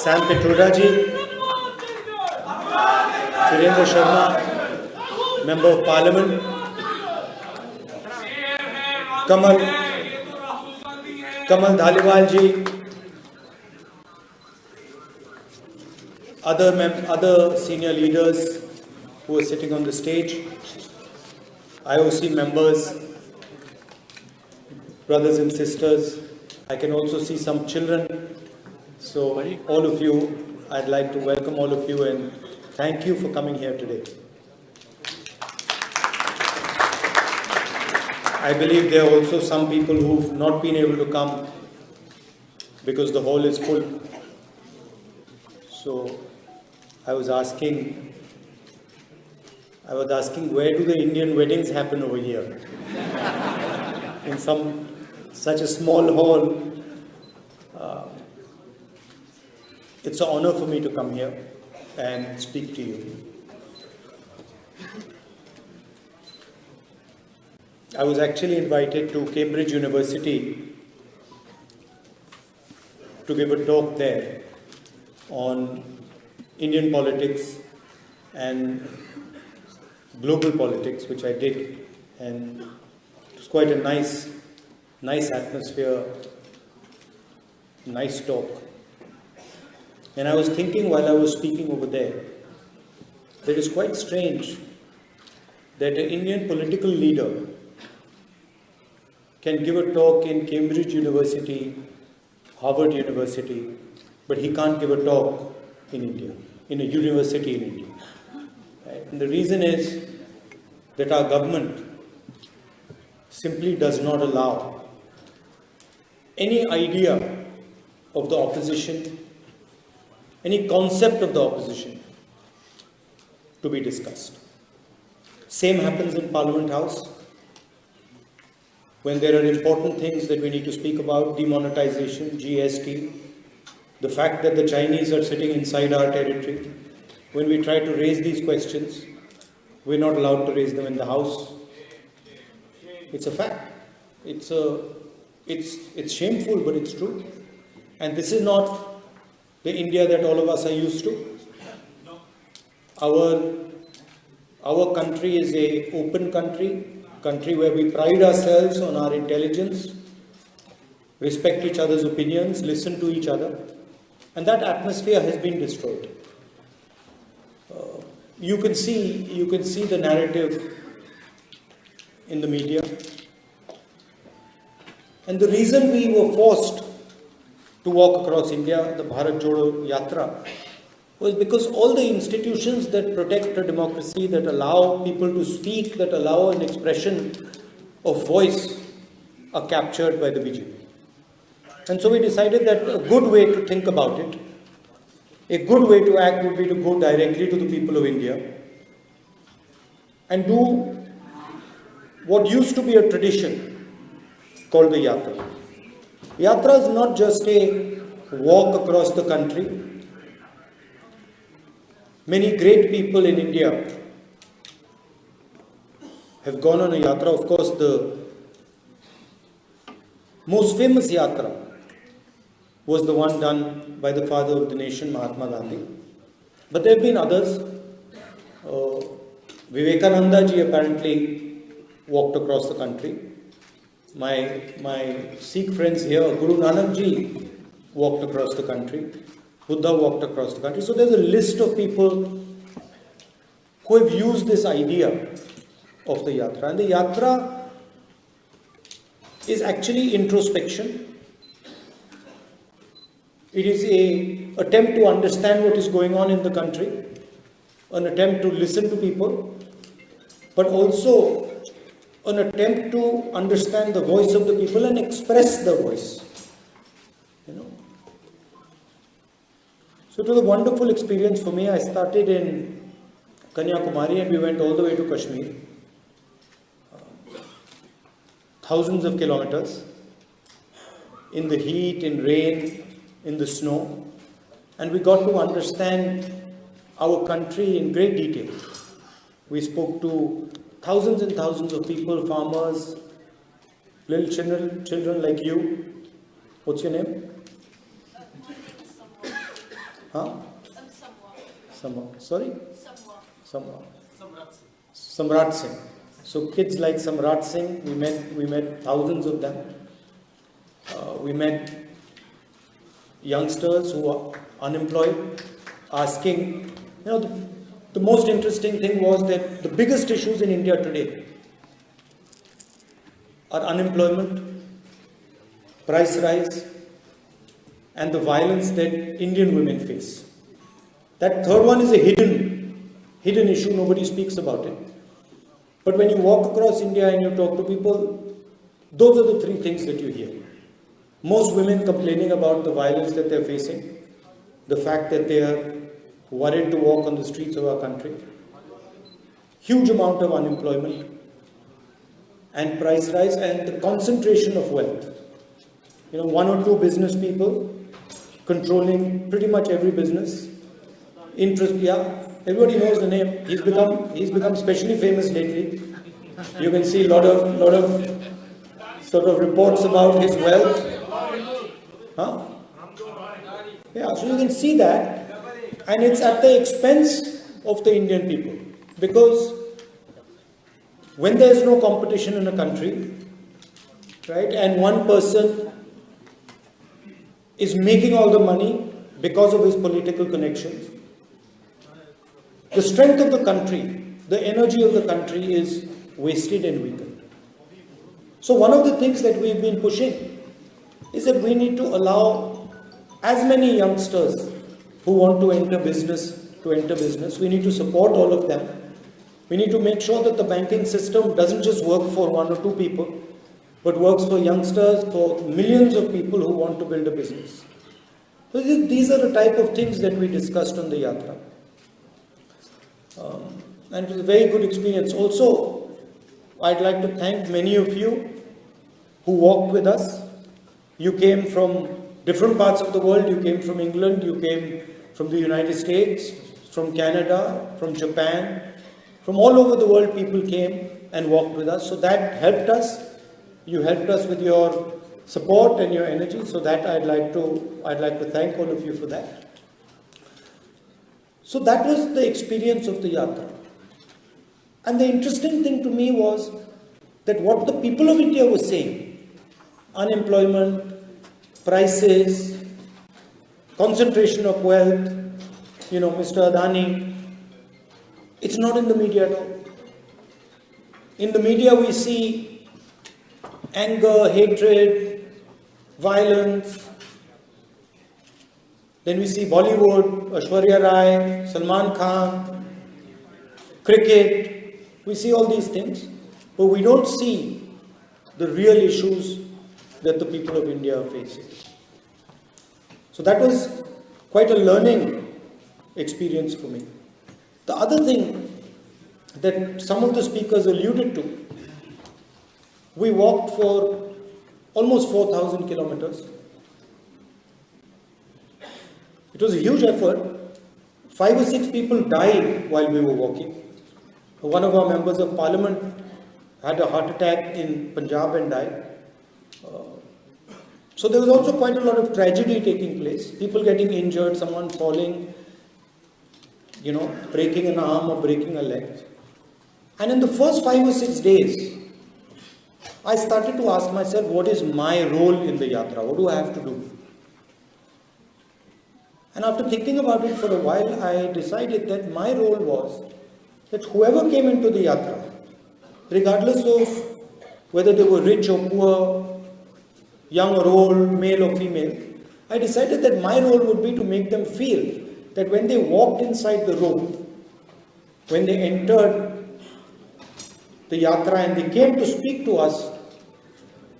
Sam Petroda ji, Virendra Sharma, Member of Parliament, Kamal Dhaliwal ji, other senior leaders who are sitting on the stage, IOC members, brothers and sisters. I can also see some children. So all of you, I'd like to welcome all of you and thank you for coming here today. I believe there are also some people who've not been able to come because the hall is full. So I was asking where do the Indian weddings happen over here? In such a small hall. It's an honor for me to come here and speak to you. I was actually invited to Cambridge University to give a talk there on Indian politics and global politics, which I did, and it was quite a nice atmosphere, nice talk. And I was thinking while I was speaking over there, that it's quite strange that an Indian political leader can give a talk in Cambridge University, Harvard University, but he can't give a talk in India, in a university in India. Right? And the reason is that our government simply does not allow any idea of the opposition, any concept of the opposition to be discussed. Same happens in Parliament House. When there are important things that we need to speak about, demonetization, GST, the fact that the Chinese are sitting inside our territory, when we try to raise these questions, we're not allowed to raise them in the House. It's a fact. It's shameful, but it's true. And this is not the India that all of us are used to. Our country is an open country where we pride ourselves on our intelligence, respect each other's opinions, listen to each other, and that atmosphere has been destroyed. You can see the narrative in the media, and the reason we were forced to walk across India, the Bharat Jodo Yatra, was because all the institutions that protect a democracy, that allow people to speak, that allow an expression of voice, are captured by the BJP. And so we decided that a good way to think about it, a good way to act would be to go directly to the people of India and do what used to be a tradition called the Yatra. Yatra is not just a walk across the country. Many great people in India have gone on a yatra. Of course, the most famous yatra was the one done by the father of the nation, Mahatma Gandhi. But there have been others. Vivekananda ji apparently walked across the country. My Sikh friends here, Guru Nanak ji walked across the country. Buddha walked across the country. So there's a list of people who have used this idea of the yatra. And the yatra is actually introspection. It is an attempt to understand what is going on in the country, an attempt to listen to people, but also an attempt to understand the voice of the people and express the voice. So it was a wonderful experience for me. I started in Kanyakumari and we went all the way to Kashmir. Thousands of kilometers in the heat, in rain, in the snow. And we got to understand our country in great detail. We spoke to thousands and thousands of people, farmers, little children like you. What's your name? Huh? Sorry? Samrat Singh. So kids like Samrat Singh, we met thousands of them. We met youngsters who are unemployed, asking, the most interesting thing was that the biggest issues in India today are unemployment, price rise, and the violence that Indian women face. That third one is a hidden issue, nobody speaks about it. But when you walk across India and you talk to people, those are the three things that you hear. Most women complaining about the violence that they're facing, the fact that they are worried to walk on the streets of our country, huge amount of unemployment, and price rise, and the concentration of wealth. One or two business people controlling pretty much every business. Everybody knows the name. He's become especially famous lately. You can see a lot of sort of reports about his wealth. Huh? Yeah, so you can see that, and it's at the expense of the Indian people, because when there is no competition in a country, right, and one person is making all the money because of his political connections, the strength of the country, the energy of the country is wasted and weakened. So one of the things that we've been pushing is that we need to allow as many youngsters who want to enter business. We need to support all of them. We need to make sure that the banking system doesn't just work for one or two people, but works for youngsters, for millions of people who want to build a business. So these are the type of things that we discussed on the Yatra. And it was a very good experience. Also, I'd like to thank many of you who walked with us. You came from different parts of the world. You came from England, you came from the United States, from Canada, from Japan. From all over the world, people came and walked with us. So that helped us. You helped us with your support and your energy. So that I'd like to thank all of you for that. So that was the experience of the Yatra. And the interesting thing to me was that what the people of India were saying, unemployment, prices, concentration of wealth, Mr. Adani, it's not in the media at all. In the media we see anger, hatred, violence. Then we see Bollywood, Aishwarya Rai, Salman Khan, cricket. We see all these things, but we don't see the real issues that the people of India are facing. So that was quite a learning experience for me. The other thing that some of the speakers alluded to, we walked for almost 4,000 kilometers. It was a huge effort. 5 or 6 people died while we were walking. One of our members of parliament had a heart attack in Punjab and died. So there was also quite a lot of tragedy taking place. People getting injured, someone falling, breaking an arm or breaking a leg. And in the first 5 or 6 days, I started to ask myself, what is my role in the Yatra? What do I have to do? And after thinking about it for a while, I decided that my role was that whoever came into the Yatra, regardless of whether they were rich or poor, young or old, male or female, I decided that my role would be to make them feel that when they walked inside the room, when they entered the Yatra and they came to speak to us,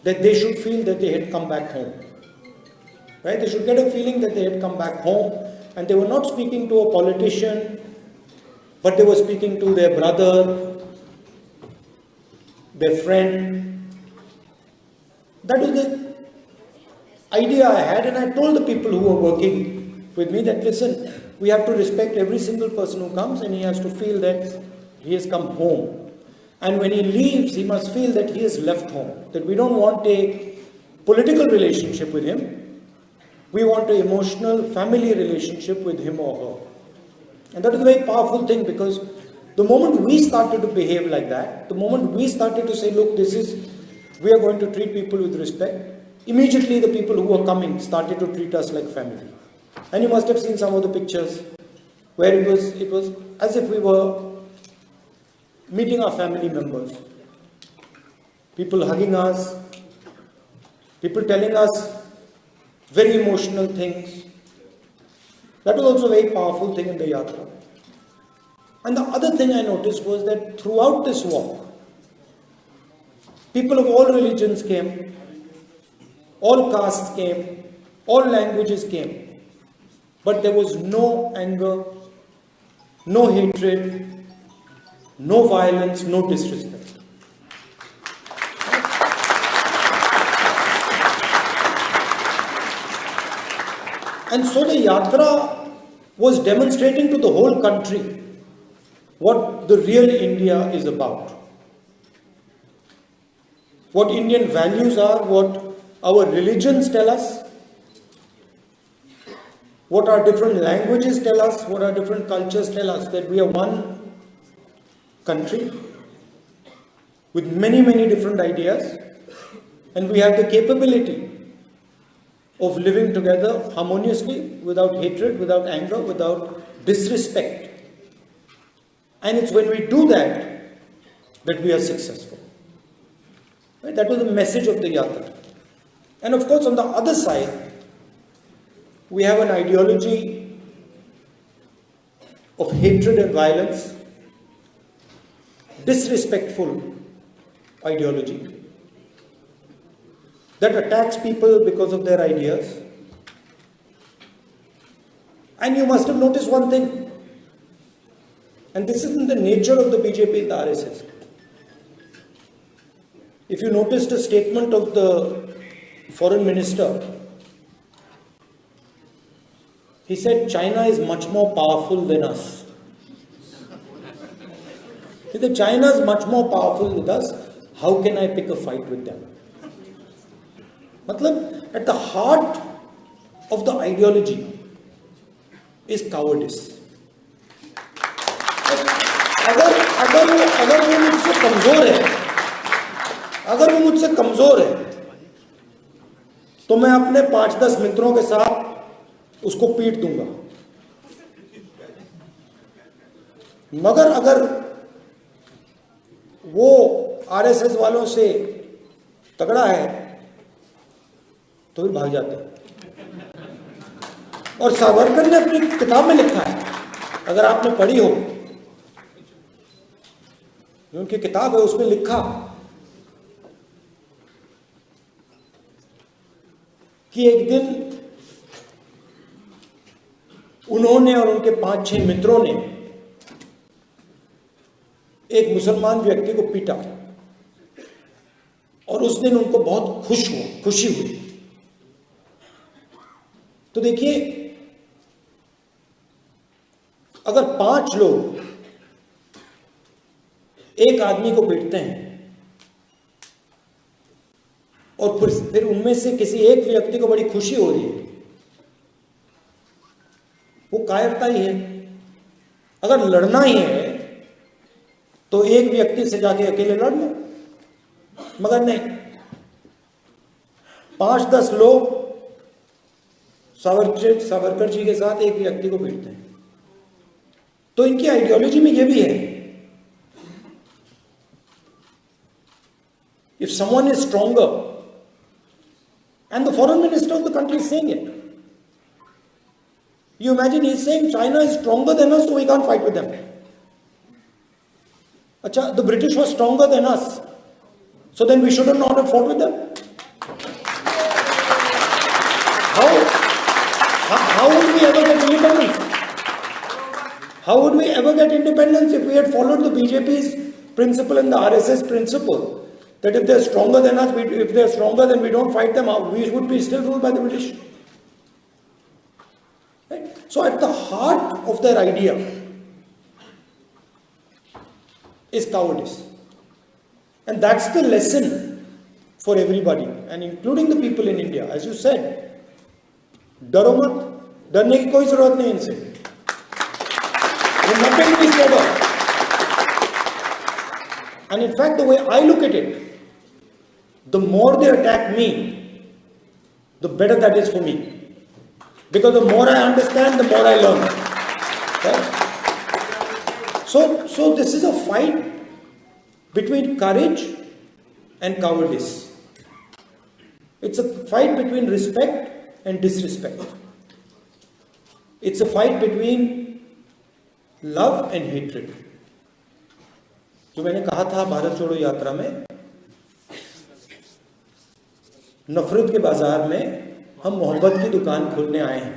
that they should feel that they had come back home. Right? They should get a feeling that they had come back home and they were not speaking to a politician, but they were speaking to their brother, their friend. That was the idea I had, and I told the people who were working with me that, listen, we have to respect every single person who comes, and he has to feel that he has come home. And when he leaves, he must feel that he has left home, that we don't want a political relationship with him, We want an emotional family relationship with him or her. And that is a very powerful thing, because the moment we started to behave like that, the moment we started to say, look, we are going to treat people with respect, immediately the people who were coming started to treat us like family. And you must have seen some of the pictures where it was as if we were meeting our family members. People hugging us, people telling us very emotional things. That was also a very powerful thing in the yatra. And the other thing I noticed was that throughout this walk, people of all religions came, all castes came, all languages came, but there was no anger, no hatred, no violence, no disrespect. And so the yatra was demonstrating to the whole country what the real India is about. What Indian values are, what our religions tell us, what our different languages tell us, what our different cultures tell us, that we are one country with many, many different ideas, and we have the capability of living together harmoniously, without hatred, without anger, without disrespect. And it's when we do that that we are successful. Right? That was the message of the yatra. And of course, on the other side, we have an ideology of hatred and violence, disrespectful ideology that attacks people because of their ideas. And you must have noticed one thing, and this isn't the nature of the BJP and the RSS. If you noticed a statement of the foreign minister, he said China is much more powerful than us. He said China is much more powerful with us. How can I pick a fight with them? Matlab, at the heart of the ideology is cowardice. अगर वो मुझसे कमजोर है तो मैं अपने 5-10 मित्रों के साथ उसको पीट दूंगा, मगर अगर वो आरएसएस वालों से तगड़ा है तो भी भाग जाते हैं। और सावरकर ने अपनी किताब में लिखा है, अगर आपने पढ़ी हो, जो उनकी किताब है उसमें लिखा कि एक दिन उन्होंने और उनके 5-6 मित्रों ने एक मुसलमान व्यक्ति को पीटा और उस दिन उनको बहुत खुशी हुई। तो देखिए, अगर 5 लोग एक आदमी को पीटते हैं और फिर उनमें से किसी एक व्यक्ति को बड़ी खुशी हो रही है, वो कायरता ही है। अगर लड़ना ही है तो एक व्यक्ति से जाके अकेले लड़ लो, मगर नहीं, 5-10 लोग सावरकर जी के साथ एक व्यक्ति को पीटते हैं। तो इनकी आइडियोलॉजी में यह भी है, if someone is stronger, and the foreign minister of the country is saying it, you imagine he's saying China is stronger than us, so we can't fight with them. Achha, the British were stronger than us, so then we shouldn't not have fought with them. How would we ever get independence? How would we ever get independence if we had followed the BJP's principle and the RSS principle that if they're stronger than us, if they're stronger, then we don't fight them out, we would be still ruled by the British. Right? So at the heart of their idea is cowardice. And that's the lesson for everybody, and including the people in India. As you said, डरो मत, डरने की कोई जरूरत नहीं इनसे. There's nothing to be scared of. And in fact, the way I look at it, the more they attack me, the better that is for me. Because the more I understand, the more I learn. Right? So this is a fight between courage and cowardice. It's a fight between respect and disrespect. It's a fight between love and hatred. जो मैंने कहा था भारत जोड़ो यात्रा में, नफरत के बाजार में हम मोहब्बत की दुकान खोलने आए हैं.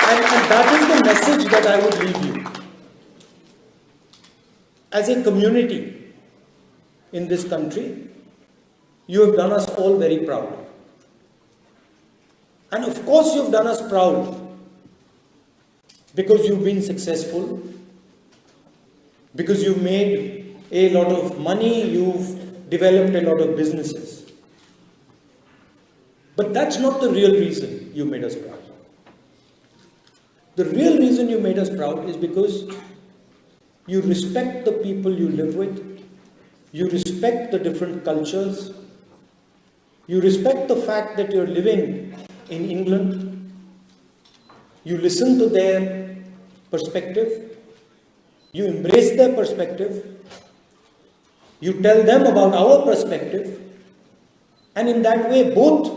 And that is the message that I would leave you. As a community in this country, you have done us all very proud. And of course you have done us proud because you've been successful, because you've made a lot of money, you've developed a lot of businesses. But that's not the real reason you made us proud. The real reason you made us proud is because you respect the people you live with, you respect the different cultures, you respect the fact that you're living in England, you listen to their perspective, you embrace their perspective, you tell them about our perspective, and in that way both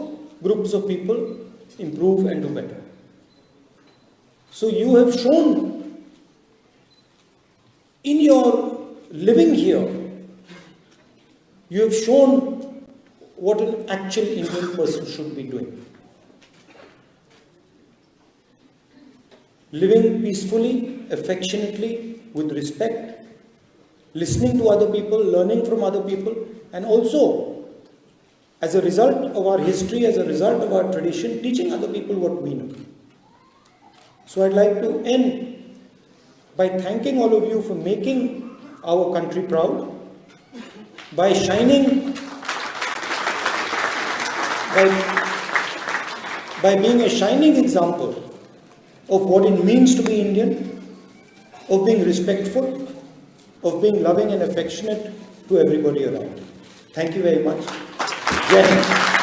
groups of people improve and do better. So you have shown in your living here, you have shown what an actual Indian person should be doing. Living peacefully, affectionately, with respect, listening to other people, learning from other people, and also, as a result of our history, as a result of our tradition, teaching other people what we know. So I'd like to end by thanking all of you for making our country proud, by being a shining example of what it means to be Indian, of being respectful, of being loving and affectionate to everybody around. Thank you very much. Jai Hind.